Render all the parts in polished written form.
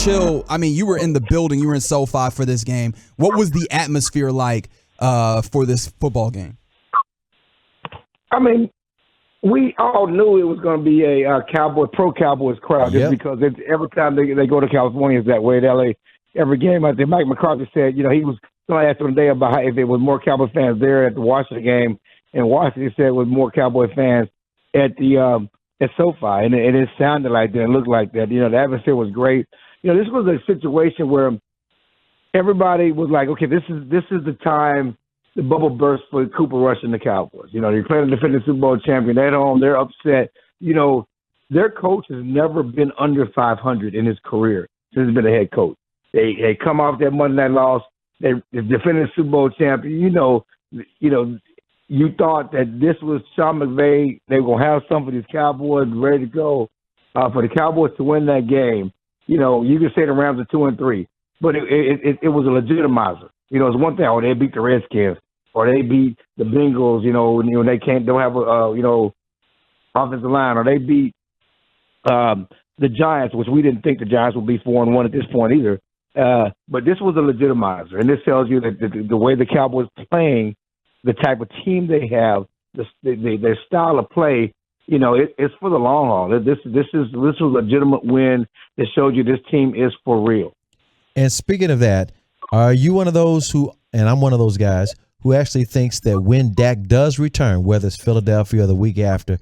chill. I mean, you were in the building. You were in SoFi for this game. What was the atmosphere like for this football game? I mean, we all knew it was going to be a pro-Cowboys crowd just because every time they go to California it's that way. In L.A., every game, I think Mike McCarthy said, he was going to ask them today about if there was more Cowboy fans there at the Washington game. And Washington said with more Cowboy fans at SoFi, and it sounded like that, it looked like that. The atmosphere was great. This was a situation where everybody was like, okay, this is the time the bubble burst for Cooper Rush and the Cowboys. They're playing the defending Super Bowl champion. They're at home. They're upset. Their coach has never been under 500 in his career since he's been a head coach. They come off that Monday night loss. They're defending Super Bowl champion. You thought that this was Sean McVay. They were going to have some for these Cowboys ready to go. For the Cowboys to win that game, you can say the Rams are 2-3, but it was a legitimizer. It's one thing, they beat the Redskins or they beat the Bengals, don't have a, offensive line, or they beat the Giants, which we didn't think the Giants would be 4-1 at this point either. But this was a legitimizer, and this tells you that the way the Cowboys playing, the type of team they have, their style of play, it's for the long haul. This was a legitimate win that showed you this team is for real. And speaking of that, are you one of those who, and I'm one of those guys, who actually thinks that when Dak does return, whether it's Philadelphia or the week after,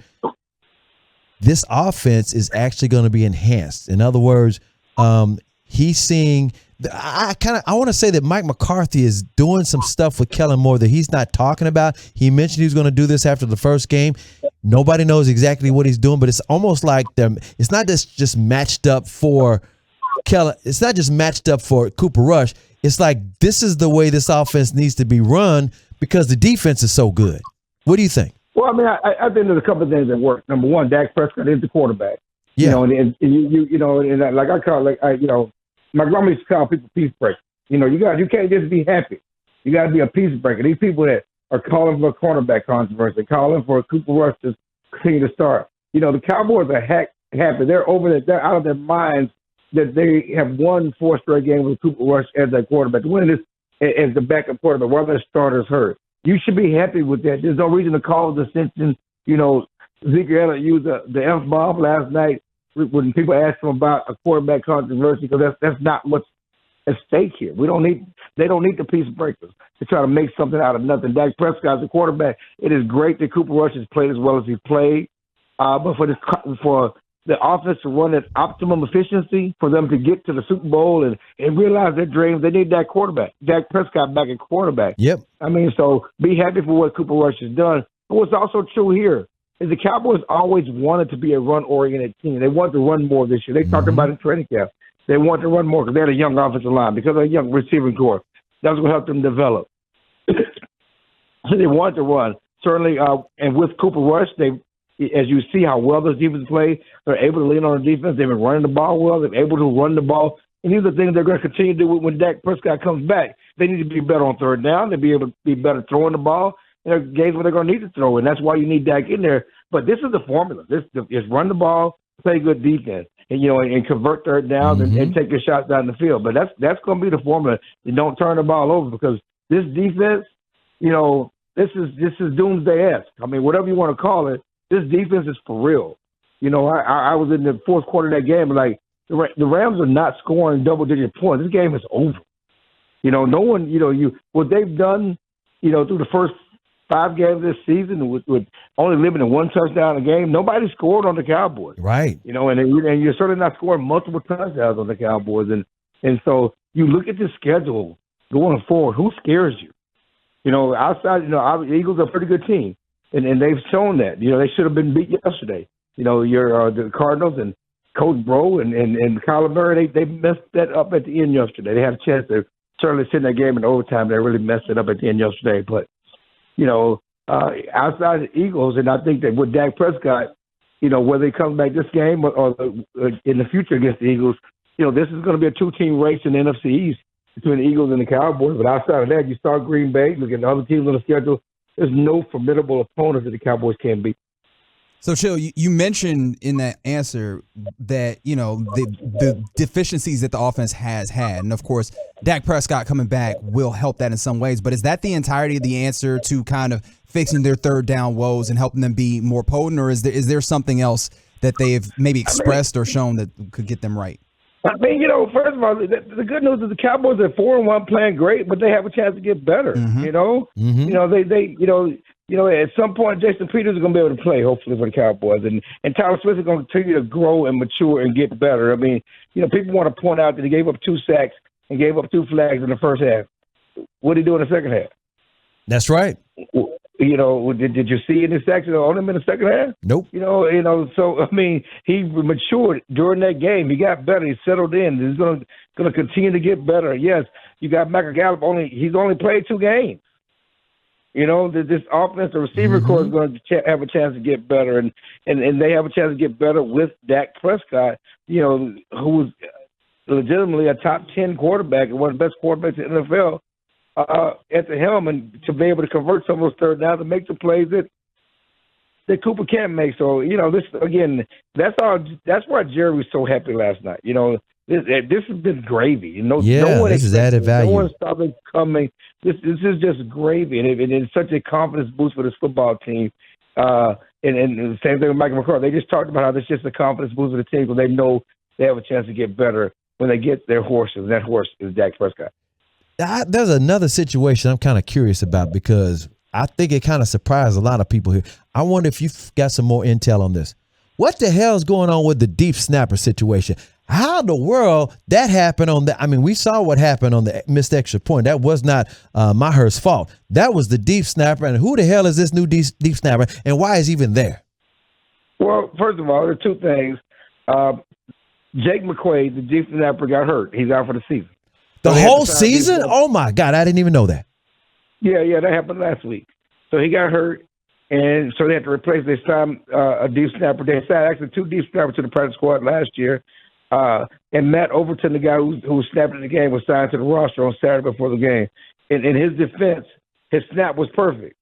this offense is actually going to be enhanced? In other words, he's seeing – I want to say that Mike McCarthy is doing some stuff with Kellen Moore that he's not talking about. He mentioned he was going to do this after the first game. Nobody knows exactly what he's doing, but it's almost like it's not just matched up for Kellen. It's not just matched up for Cooper Rush. It's like this is the way this offense needs to be run because the defense is so good. What do you think? Well, I mean, I think there's a couple of things that work. Number one, Dak Prescott is the quarterback. Yeah. And like I call my grandma used to call people peace breakers. You can't just be happy. You got to be a peace breaker. These people that are calling for a cornerback controversy, calling for a Cooper Rush to continue to start. The Cowboys are happy. They're over there. They're out of their minds that they have won 4 straight games with Cooper Rush as their quarterback. Winning this as the backup quarterback while their starter's hurt. You should be happy with that. There's no reason to call dissension. Zeke Elliott used the F-bomb last night when people asked him about a quarterback controversy, because that's not what's at stake here. They don't need the peace breakers to try to make something out of nothing. Dak Prescott's the quarterback. It is great that Cooper Rush has played as well as he played, but for the offense to run at optimum efficiency, for them to get to the Super Bowl and realize their dreams, they need that quarterback, Dak Prescott back at quarterback. Yep. I mean, so be happy for what Cooper Rush has done. But what's also true here is the Cowboys always wanted to be a run-oriented team. They wanted to run more this year. They talked about it in training camp. They wanted to run more because they had a young offensive line, because of a young receiving corps. That's what helped them develop. So they wanted to run. Certainly, and with Cooper Rush, as you see how well those defenses play, they're able to lean on the defense. They've been running the ball well. They're able to run the ball. And these are things they're going to continue to do when Dak Prescott comes back. They need to be better on third down. They'll be able to be better throwing the ball. There are games where they're going to need to throw, and that's why you need Dak in there. But this is the formula. This is run the ball, play good defense, and convert third downs and take your shots down the field. But that's going to be the formula. You don't turn the ball over, because this defense, this is doomsday-esque. I mean, whatever you want to call it, this defense is for real. I was in the fourth quarter of that game, and the Rams are not scoring double-digit points. This game is over. No one, what they've done, through the first 5 games this season with only limiting 1 touchdown a game, nobody scored on the Cowboys. Right. And you're certainly not scoring multiple touchdowns on the Cowboys. And so you look at this schedule going forward, who scares you? Outside, the Eagles are a pretty good team. And they've shown that. They should have been beat yesterday. The Cardinals and Coach Bro and Kyler Murray, they messed that up at the end yesterday. They had a chance to certainly send that game in overtime. They really messed it up at the end yesterday. But, outside the Eagles, and I think that with Dak Prescott, whether he comes back this game or in the future against the Eagles, this is going to be a 2-team race in the NFC East between the Eagles and the Cowboys. But outside of that, you start Green Bay, look at the other teams on the schedule. There's no formidable opponent that the Cowboys can beat. So, Chill, you mentioned in that answer that, the deficiencies that the offense has had. And, of course, Dak Prescott coming back will help that in some ways. But is that the entirety of the answer to kind of fixing their third down woes and helping them be more potent? Or is there something else that they've maybe expressed or shown that could get them right? I mean, first of all, the good news is the Cowboys are 4-1 playing great, but they have a chance to get better. At some point, Jason Peters is going to be able to play, hopefully, for the Cowboys. And Tyler Smith is going to continue to grow and mature and get better. I mean, people want to point out that he gave up 2 sacks and gave up 2 flags in the first half. What did he do in the second half? That's right. Did you see any sacks on him in the second half? Nope. So, I mean, he matured during that game. He got better. He settled in. He's going to continue to get better. Yes, you got Michael Gallup. He's only played 2 games. This offense, the receiver corps is going to have a chance to get better, and they have a chance to get better with Dak Prescott, who's legitimately a top 10 quarterback and one of the best quarterbacks in the NFL at the helm, and to be able to convert some of those third downs and make the plays that Cooper can't make. So, this again, that's why Jerry was so happy last night. This has been gravy. No one this is added value. No one saw it coming. This is just gravy, and it's such a confidence boost for this football team. And the same thing with Michael McCarthy. They just talked about how this is just a confidence boost for the team because they know they have a chance to get better when they get their horses. And that horse is Dak Prescott. There's another situation I'm kind of curious about because I think it kind of surprised a lot of people here. I wonder if you've got some more intel on this. What the hell is going on with the deep snapper situation? How in the world that happened on the? I mean, we saw what happened on the missed extra point. That was not Maher's fault. That was the deep snapper. And who the hell is this new deep snapper? And why is he even there? Well, first of all, there are 2 things. Jake McQuaid, the deep snapper, got hurt. He's out for the season. The whole season? Oh my God! I didn't even know that. Yeah, that happened last week. So he got hurt, and so they had to replace. They signed a deep snapper. They signed actually 2 deep snappers to the practice squad last year. And Matt Overton, the guy who snapped in the game, was signed to the roster on Saturday before the game. In his defense, his snap was perfect.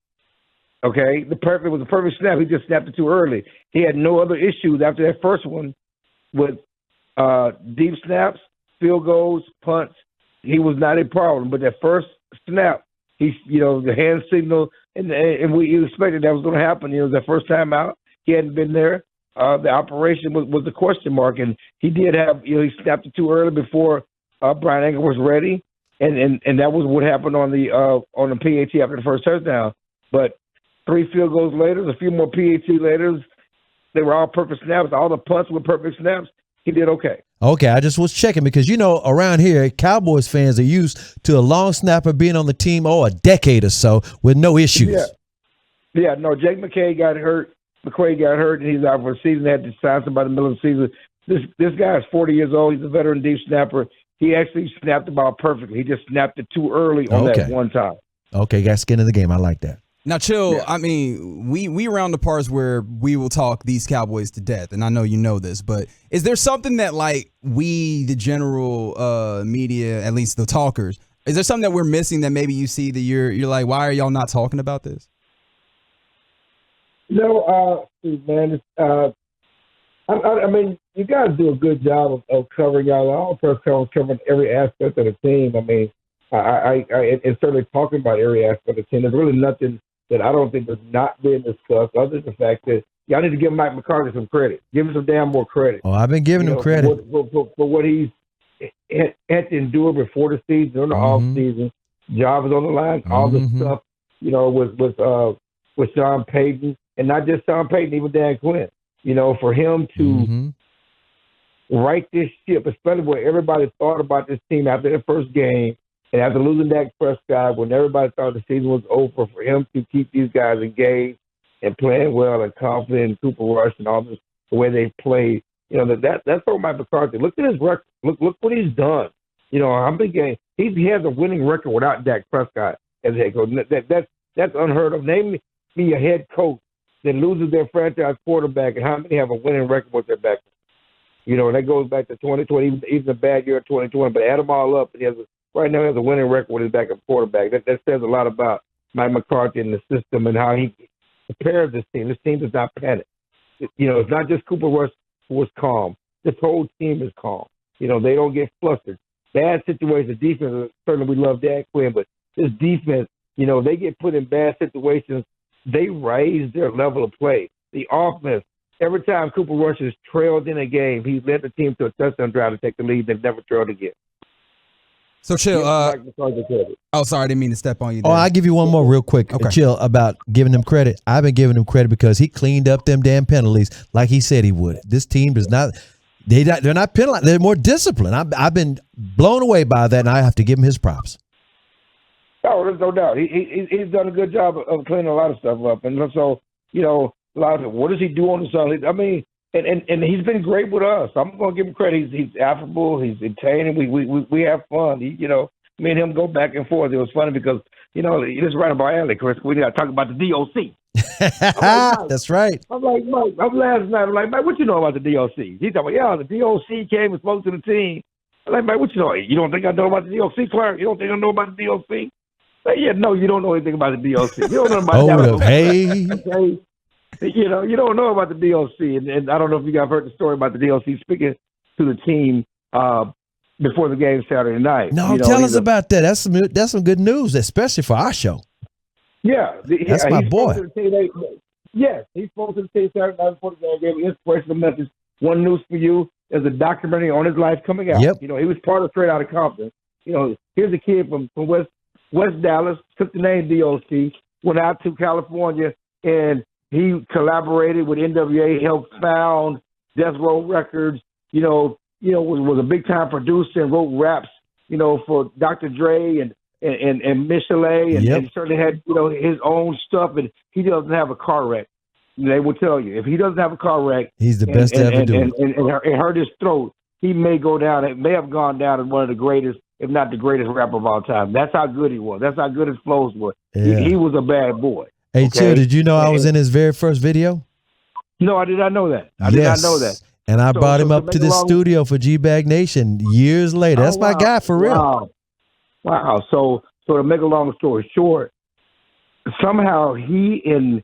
Okay? It was a perfect snap. He just snapped it too early. He had no other issues after that first one with deep snaps, field goals, punts. He was not a problem. But that first snap, the hand signal, and we expected that was going to happen. It was that first time out. He hadn't been there. The operation was a question mark, and he did have, he snapped it too early before Brian Anger was ready, and that was what happened on the PAT after the first touchdown. But 3 field goals later, a few more PAT later, they were all perfect snaps. All the punts were perfect snaps. He did okay. Okay, I just was checking because, around here, Cowboys fans are used to a long snapper being on the team, a decade or so with no issues. Yeah, no, Jake McQuaid got hurt, and he's out for the season. They had to sign somebody in the middle of the season. This guy is 40 years old. He's a veteran deep snapper. He actually snapped the ball perfectly. He just snapped it too early on that one time. Okay, got skin in the game. I like that. Now, Chill, yeah. I mean, we around the parts where we will talk these Cowboys to death, and I know you know this, but is there something that, like, we, the general media, at least the talkers, is there something that we're missing that maybe you see that you're like, why are y'all not talking about this? No, man, I mean, you guys do a good job of covering y'all. All press conference covering every aspect of the team. I mean, I and certainly talking about every aspect of the team. There's really nothing that I don't think is not being discussed, other than the fact that y'all need to give Mike McCarthy some credit. Give him some damn more credit. Oh, I've been giving him credit for what he's had to endure before the season, during the off season. Job is on the line. All the stuff, with Sean Payton, and not just Sean Payton, even Dan Quinn. For him to right this ship, especially where everybody thought about this team after their first game. And after losing Dak Prescott, when everybody thought the season was over, for him to keep these guys engaged and playing well and confident, and Cooper Rush and all this, the way they played, that's for Mike McCarthy. Look at his record. Look what he's done. I'm thinking he has a winning record without Dak Prescott as head coach. That's unheard of. Name me a head coach that loses their franchise quarterback, and how many have a winning record with their backup? That goes back to 2020, even a bad year in 2020. But add them all up, and right now he has a winning record with his backup quarterback. That says a lot about Mike McCarthy and the system and how he prepares this team. This team does not panic. It's not just Cooper Rush was calm. This whole team is calm. They don't get flustered. Bad situations, defense, certainly we love Dan Quinn, but this defense, they get put in bad situations. They raise their level of play. The offense, every time Cooper Rush has trailed in a game, he's led the team to a touchdown drive to take the lead. They've never trailed again. So Chill, sorry, I didn't mean to step on you there. Oh, I'll give you one more real quick, Okay. Chill, about giving him credit. I've been giving him credit because he cleaned up them damn penalties like he said he would. This team does not, they're not penalized. They're more disciplined. I've been blown away by that, and I have to give him his props. Oh, there's no doubt. He's done a good job of cleaning a lot of stuff up. And so, a lot of what does he do on the side? I mean, and he's been great with us. I'm going to give him credit. He's affable. He's entertaining. We have fun. Me and him go back and forth. It was funny because, it's right about alley, Chris. We got to talk about the DOC. That's right. I'm like, Mike, last night, I'm like, Mike, what you know about the DOC? He's talking about, the DOC came and spoke to the team. I'm like, Mike, what you know? You don't think I know about the DOC, Clarence? You don't think I know about the DOC? Like, yeah, no, you don't know anything about the DOC. You don't know about Hold up, hey. Okay. You don't know about the DOC, and I don't know if you guys heard the story about the DOC speaking to the team before the game Saturday night. No, tell us about that. That's some good news, especially for our show. Yeah, that's my boy. Yes, he spoke to the team Saturday night before the game, gave an inspirational message. One news for you: there's a documentary on his life coming out. Yep. He was part of Straight Outta Compton. Here's a kid from West Dallas, took the name DOC, went out to California, and he collaborated with NWA, helped found Death Row Records, was a big-time producer and wrote raps, for Dr. Dre and Michelet, and certainly had, his own stuff, and he doesn't have a car wreck. They will tell you, if he doesn't have a car wreck, he's the best to ever do it. And hurt his throat, he may have gone down as one of the greatest, if not the greatest rapper of all time. That's how good he was. That's how good his flows were. Yeah. He was a bad boy. Hey, okay? Chill, did you know I was in his very first video? No, I did not know that. I did not know that. And I brought him up to the studio for G-Bag Nation years later. That's my guy for real. Wow. So to make a long story short, somehow he and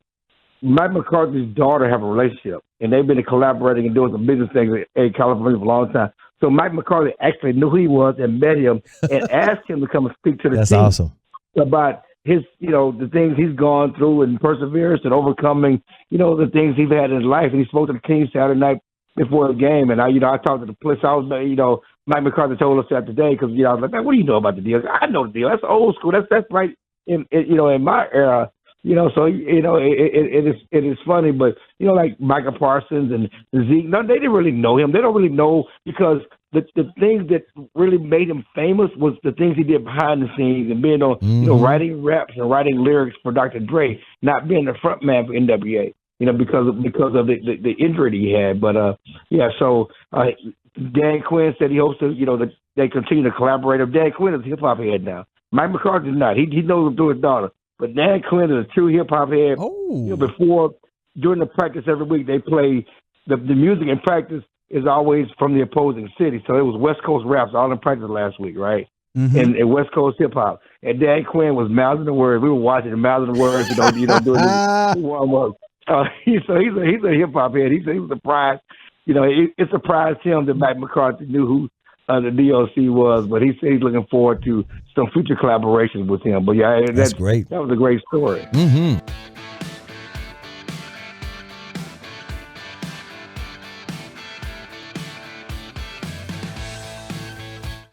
Mike McCarthy's daughter have a relationship, and they've been collaborating and doing some business things in California for a long time. So Mike McCarthy actually knew who he was and met him and asked him to come and speak to the team. That's awesome. About his, the things he's gone through and perseverance and overcoming, the things he's had in his life. And he spoke to the team Saturday night before the game. And I talked to the police. I was, Mike McCarthy told us that today because, I was like, man, what do you know about the deal? I know the deal. That's old school. That's right in my era. So it is funny, but like Micah Parsons and Zeke, no, they didn't really know him. They don't really know because the things that really made him famous was the things he did behind the scenes and being on, writing raps and writing lyrics for Dr. Dre, not being the front man for NWA, because of the injury that he had. But so Dan Quinn said he hopes to, that they continue to collaborate. Dan Quinn is a hip hop head now. Mike McCarthy is not. He knows him through his daughter. But Dan Quinn is a true hip hop head. During the practice every week, they play the music in practice is always from the opposing city. So it was West Coast raps all in practice last week, right? Mm-hmm. And West Coast hip hop. And Dan Quinn was mouthing the words. We were watching him mouthing the words, doing the warm up. He's a hip hop head. He was surprised. It surprised him that Mike McCarthy knew who the DOC was, but he said he's looking forward to some future collaborations with him. But yeah, that's great. That was a great story. Mm-hmm.